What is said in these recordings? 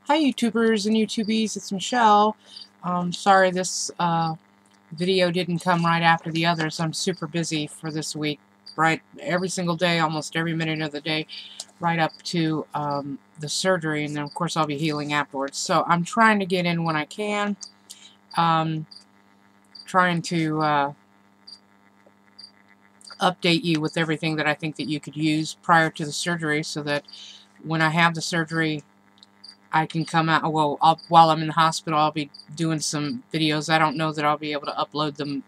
Hi YouTubers and YouTubies, it's Michelle. Sorry this video didn't come right after the others. I'm super busy for this week, right every single day, almost every minute of the day, right up to the surgery, and then of course I'll be healing afterwards. So I'm trying to get in when I can, trying to update you with everything that I think that you could use prior to the surgery, so that when I have the surgery I can come out. Well, while I'm in the hospital, I'll be doing some videos. I don't know that I'll be able to upload them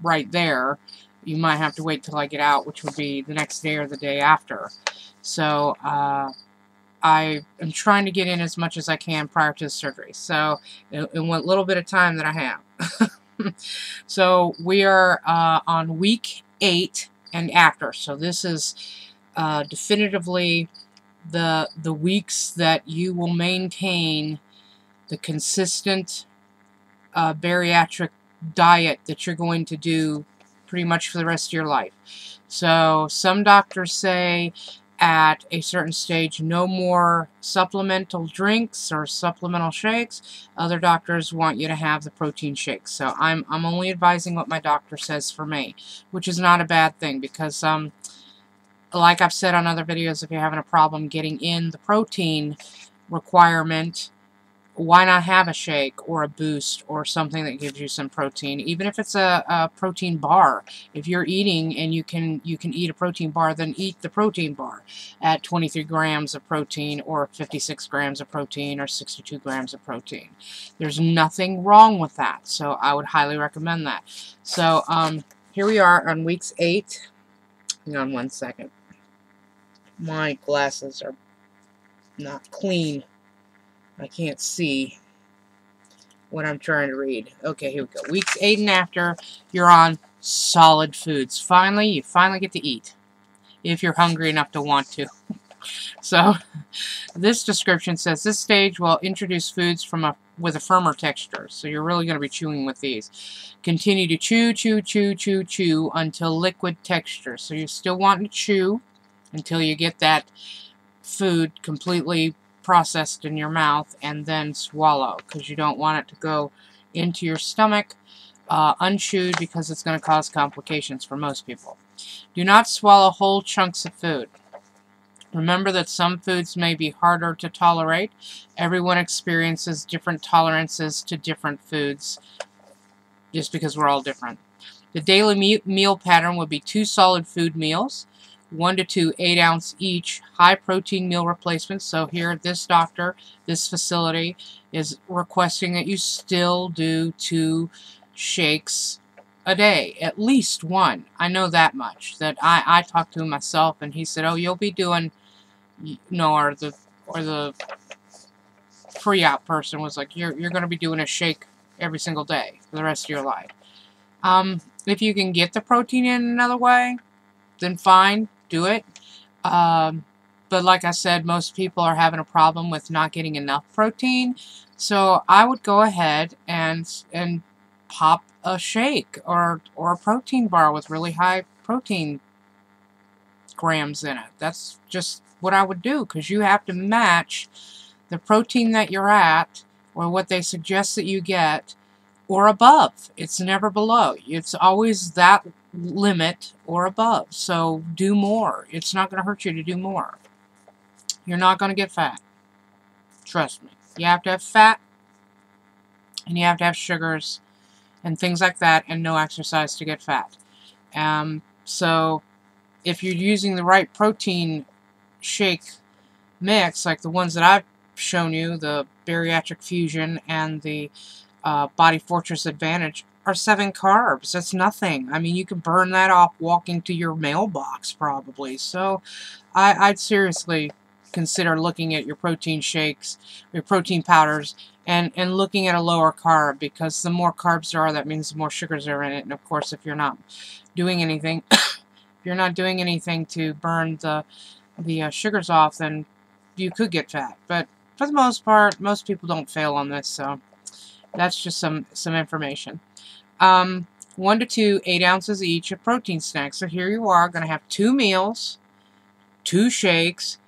right there. You might have to wait till I get out, which would be the next day or the day after. So I am trying to get in as much as I can prior to the surgery. So in what little bit of time that I have. So we are on week 8 and after. So this is definitively the weeks that you will maintain the consistent bariatric diet that you're going to do pretty much for the rest of your life. So some doctors say at a certain stage no more supplemental drinks or supplemental shakes. Other doctors want you to have the protein shakes. So I'm only advising what my doctor says for me, which is not a bad thing, because like I've said on other videos, if you're having a problem getting in the protein requirement, why not have a shake or a boost or something that gives you some protein? Even if it's a protein bar. If you're eating and you can eat a protein bar, then eat the protein bar at 23 grams of protein or 56 grams of protein or 62 grams of protein. There's nothing wrong with that, so I would highly recommend that. So here we are on weeks 8. Hang on one second. My glasses are not clean. I can't see what I'm trying to read. Okay, here we go. Weeks 8 and after, you're on solid foods. You finally get to eat, if you're hungry enough to want to. So, this description says, this stage will introduce foods with a firmer texture. So you're really going to be chewing with these. Continue to chew until liquid texture. So you're still wanting to chew until you get that food completely processed in your mouth, and then swallow, because you don't want it to go into your stomach unchewed, because it's going to cause complications for most people. Do not swallow whole chunks of food. Remember that some foods may be harder to tolerate. Everyone experiences different tolerances to different foods, just because we're all different. The daily meal pattern would be 2 solid food meals, 1 to 2 8-ounce each high-protein meal replacements. So here, this doctor, this facility, is requesting that you still do 2 shakes a day, at least 1. I know that much. That I talked to him myself, and he said, "Oh, you'll be doing," no, or the pre-op person was like, "You're going to be doing a shake every single day for the rest of your life." If you can get the protein in another way, then fine, do it. But like I said, most people are having a problem with not getting enough protein. So I would go ahead and pop a shake or a protein bar with really high protein grams in it. That's just what I would do, because you have to match the protein that you're at, or what they suggest that you get, or above. It's never below. It's always that limit or above. So do more. It's not going to hurt you to do more. You're not going to get fat. Trust me. You have to have fat, and you have to have sugars and things like that, and no exercise to get fat. So if you're using the right protein shake mix, like the ones that I've shown you, the Bariatric Fusion and the Body Fortress Advantage, are 7 carbs. That's nothing. I mean, you can burn that off walking to your mailbox probably. So I'd seriously consider looking at your protein shakes, your protein powders, and looking at a lower carb, because the more carbs there are, that means the more sugars are in it. And of course, if you're not doing anything, if you're not doing anything to burn the sugars off, then you could get fat. But for the most part, most people don't fail on this, so that's just some information. 1 to 2 8 ounces each of protein snacks. So here you are, going to have 2 meals, 2 shakes,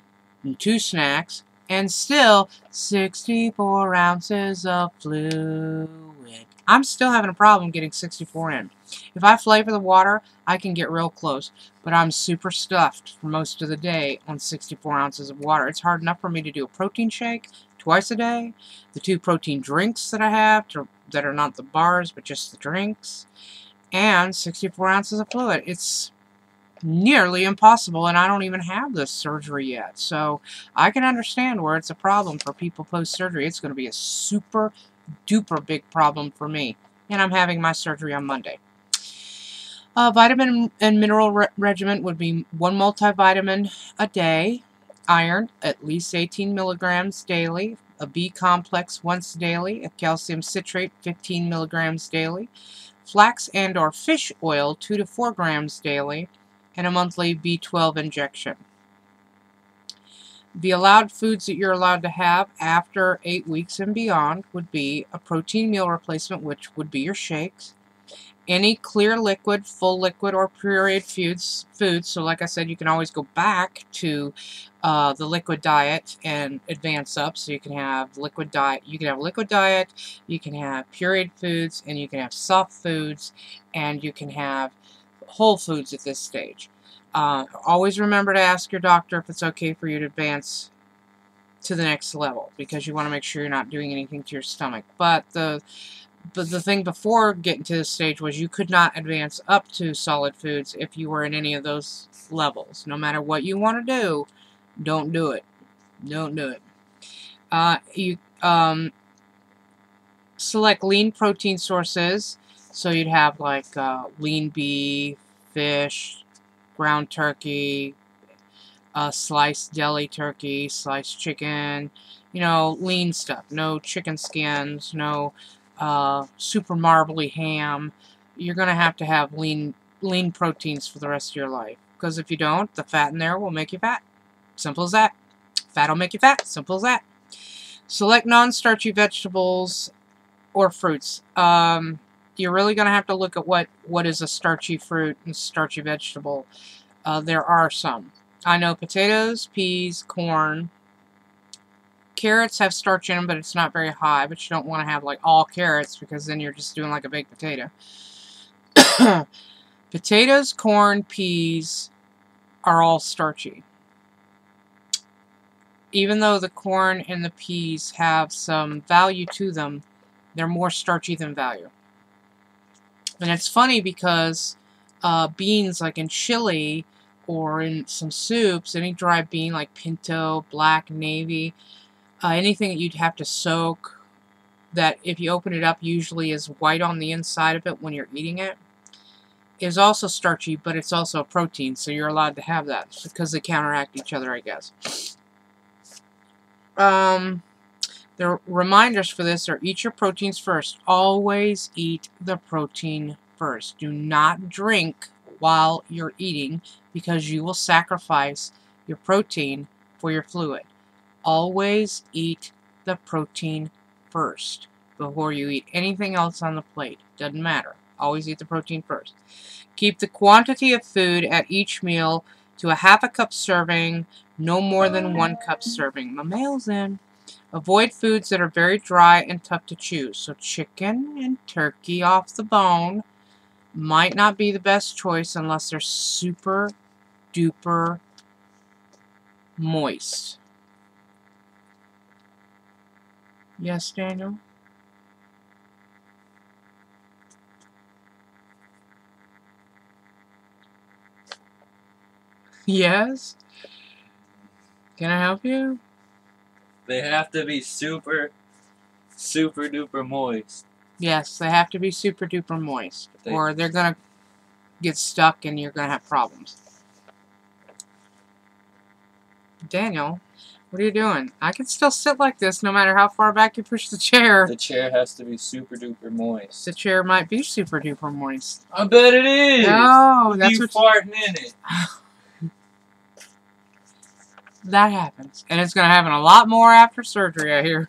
and 2 snacks, And still 64 ounces of fluid. I'm still having a problem getting 64 in. If I flavor the water, I can get real close. But I'm super stuffed for most of the day on 64 ounces of water. It's hard enough for me to do a protein shake twice a day. The 2 protein drinks that I have, that are not the bars, but just the drinks. And 64 ounces of fluid. It's nearly impossible, and I don't even have this surgery yet. So I can understand where it's a problem for people post-surgery. It's going to be a super duper big problem for me. And I'm having my surgery on Monday. Vitamin and mineral regimen would be 1 multivitamin a day, iron at least 18 milligrams daily, a B complex once daily, a calcium citrate 15 milligrams daily, flax and or fish oil 2 to 4 grams daily, and a monthly B12 injection. The allowed foods that you're allowed to have after 8 weeks and beyond would be a protein meal replacement, which would be your shakes, any clear liquid, full liquid, or pureed foods. So like I said, you can always go back to the liquid diet and advance up. So you can have liquid diet, you can have pureed foods, and you can have soft foods, and you can have whole foods at this stage. Always remember to ask your doctor if it's okay for you to advance to the next level, because you want to make sure you're not doing anything to your stomach. But the thing before getting to this stage was you could not advance up to solid foods if you were in any of those levels. No matter what you want to do, don't do it. Don't do it. You select lean protein sources. So you'd have like lean beef, fish, ground turkey, sliced deli turkey, sliced chicken, you know, lean stuff. No chicken skins, no super marbly ham. You're going to have lean proteins for the rest of your life. Because if you don't, the fat in there will make you fat. Simple as that. Fat will make you fat. Simple as that. Select non-starchy vegetables or fruits. You're really going to have to look at what is a starchy fruit and starchy vegetable. There are some. I know potatoes, peas, corn. Carrots have starch in them, but it's not very high. But you don't want to have like all carrots, because then you're just doing like a baked potato. Potatoes, corn, peas are all starchy. Even though the corn and the peas have some value to them, they're more starchy than value. And it's funny because beans, like in chili or in some soups, any dry bean like pinto, black, navy, anything that you'd have to soak, that if you open it up usually is white on the inside of it when you're eating it, is also starchy, but it's also a protein, so you're allowed to have that because they counteract each other, I guess. The reminders for this are: eat your proteins first. Always eat the protein first. Do not drink while you're eating, because you will sacrifice your protein for your fluid. Always eat the protein first before you eat anything else on the plate. Doesn't matter. Always eat the protein first. Keep the quantity of food at each meal to a ½ cup serving, no more than 1 cup serving. My mail's in. Avoid foods that are very dry and tough to chew. So chicken and turkey off the bone might not be the best choice unless they're super duper moist. Yes, Daniel? Yes? Can I help you? They have to be super duper moist. Yes, they have to be super duper moist, or they're going to get stuck and you're going to have problems. Daniel, what are you doing? I can still sit like this no matter how far back you push the chair. The chair has to be super duper moist. The chair might be super duper moist. I bet it is! No, that's you what farting in it. That happens. And it's going to happen a lot more after surgery, I hear.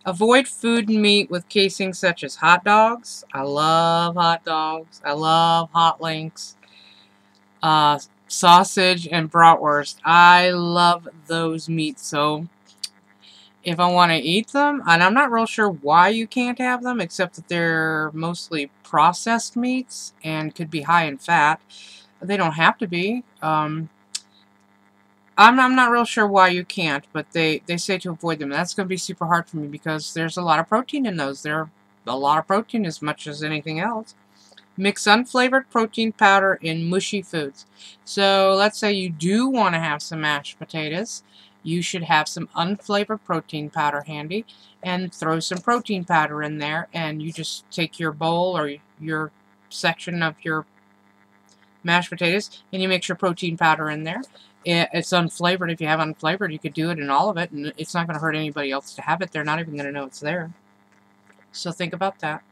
Avoid food and meat with casings such as hot dogs. I love hot dogs. I love hot links. sausage and bratwurst. I love those meats. So if I want to eat them, and I'm not real sure why you can't have them, except that they're mostly processed meats and could be high in fat. They don't have to be. I'm not real sure why you can't, but they say to avoid them. That's going to be super hard for me because there's a lot of protein in those. They're a lot of protein as much as anything else. Mix unflavored protein powder in mushy foods. So let's say you do want to have some mashed potatoes. You should have some unflavored protein powder handy and throw some protein powder in there, and you just take your bowl or your section of your mashed potatoes and you mix your protein powder in there. It's unflavored. If you have unflavored, you could do it in all of it, and it's not going to hurt anybody else to have it. They're not even going to know it's there. So think about that.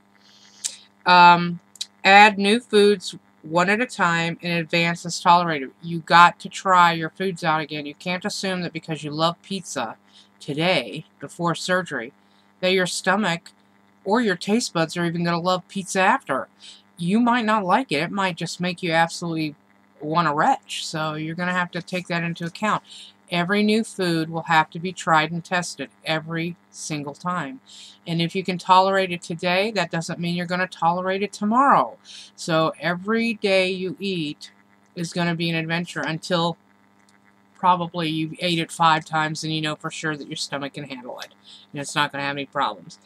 Add new foods one at a time in advance as tolerated. You got to try your foods out again. You can't assume that because you love pizza today, before surgery, that your stomach or your taste buds are even going to love pizza after. You might not like it. It might just make you absolutely want to retch. So you're going to have to take that into account. Every new food will have to be tried and tested every single time. And if you can tolerate it today, that doesn't mean you're going to tolerate it tomorrow. So every day you eat is going to be an adventure until probably you ate it 5 times and you know for sure that your stomach can handle it. And it's not going to have any problems.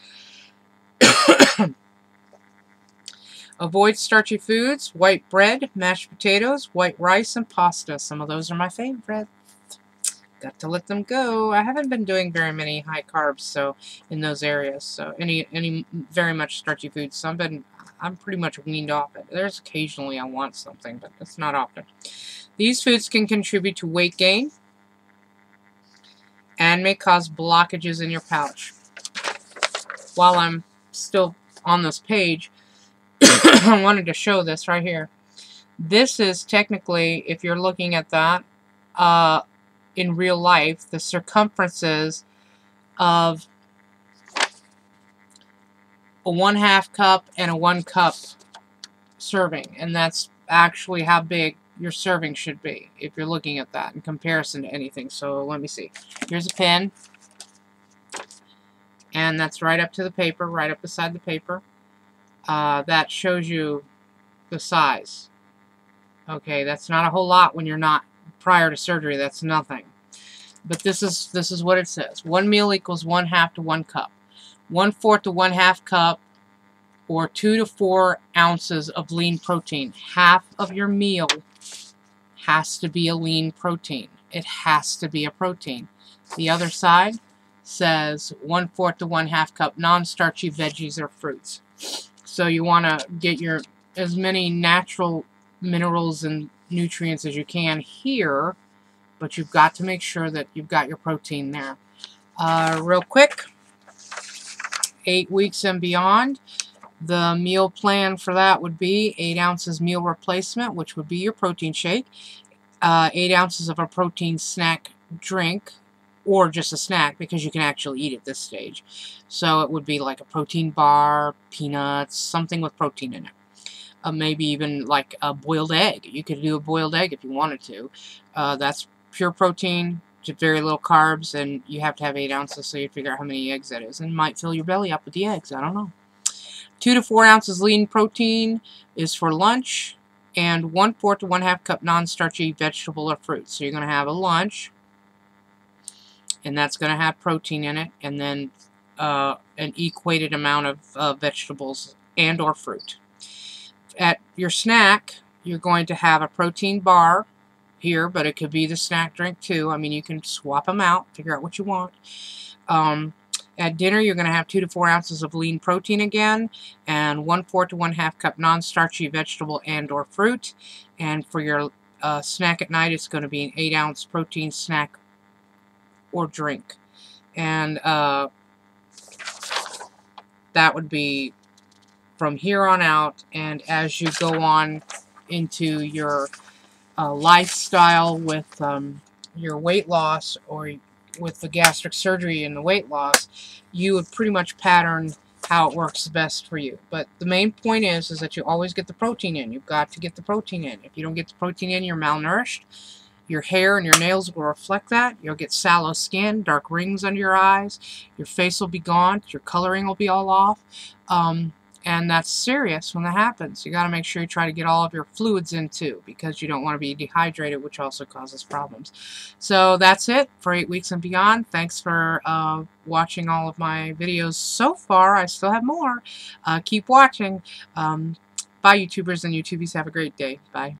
Avoid starchy foods, white bread, mashed potatoes, white rice, and pasta. Some of those are my favorite. Got to let them go. I haven't been doing very many high carbs, so in those areas. So any very much starchy foods. So I'm pretty much weaned off it. There's occasionally I want something, but it's not often. These foods can contribute to weight gain and may cause blockages in your pouch. While I'm still on this page, I wanted to show this right here. This is technically, if you're looking at that, in real life, the circumferences of a 1/2 cup and a 1 cup serving, and that's actually how big your serving should be if you're looking at that in comparison to anything. So let me see. Here's a pen, and that's right up to the paper, right up beside the paper. That shows you the size. Okay, that's not a whole lot when you're not prior to surgery. That's nothing. But this is what it says. 1 meal equals 1/2 to 1 cup. 1/4 to 1/2 cup, or 2 to 4 ounces of lean protein. Half of your meal has to be a lean protein. It has to be a protein. The other side says 1/4 to 1/2 cup non-starchy veggies or fruits. So you want to get your as many natural minerals and nutrients as you can here, but you've got to make sure that you've got your protein there. Real quick, 8 weeks and beyond, the meal plan for that would be 8 ounces meal replacement, which would be your protein shake, 8 ounces of a protein snack drink, or just a snack, because you can actually eat at this stage. So it would be like a protein bar, peanuts, something with protein in it. Maybe even like a boiled egg. You could do a boiled egg if you wanted to. That's pure protein, just very little carbs, and you have to have 8 ounces, so you figure out how many eggs that is. And it might fill your belly up with the eggs. I don't know. 2 to 4 ounces lean protein is for lunch, and 1/4 to 1/2 cup non-starchy vegetable or fruit. So you're going to have a lunch, and that's going to have protein in it, and then an equated amount of vegetables and or fruit. At your snack, you're going to have a protein bar here, but it could be the snack drink too. I mean, you can swap them out, figure out what you want. At dinner, you're going to have 2 to 4 ounces of lean protein again, and 1/4 to 1/2 cup non-starchy vegetable and or fruit. And for your snack at night, it's going to be an 8 ounce protein snack or drink. And that would be from here on out, and as you go on into your lifestyle with your weight loss, or with the gastric surgery and the weight loss, you would pretty much pattern how it works best for you. But the main point is that you always get the protein in. You've got to get the protein in. If you don't get the protein in, you're malnourished. Your hair and your nails will reflect that. You'll get sallow skin, dark rings under your eyes. Your face will be gaunt. Your coloring will be all off. And that's serious when that happens. You got to make sure you try to get all of your fluids in too, because you don't want to be dehydrated, which also causes problems. So that's it for 8 weeks and beyond. Thanks for watching all of my videos so far. I still have more. Keep watching. Bye, YouTubers and YouTubies. Have a great day. Bye.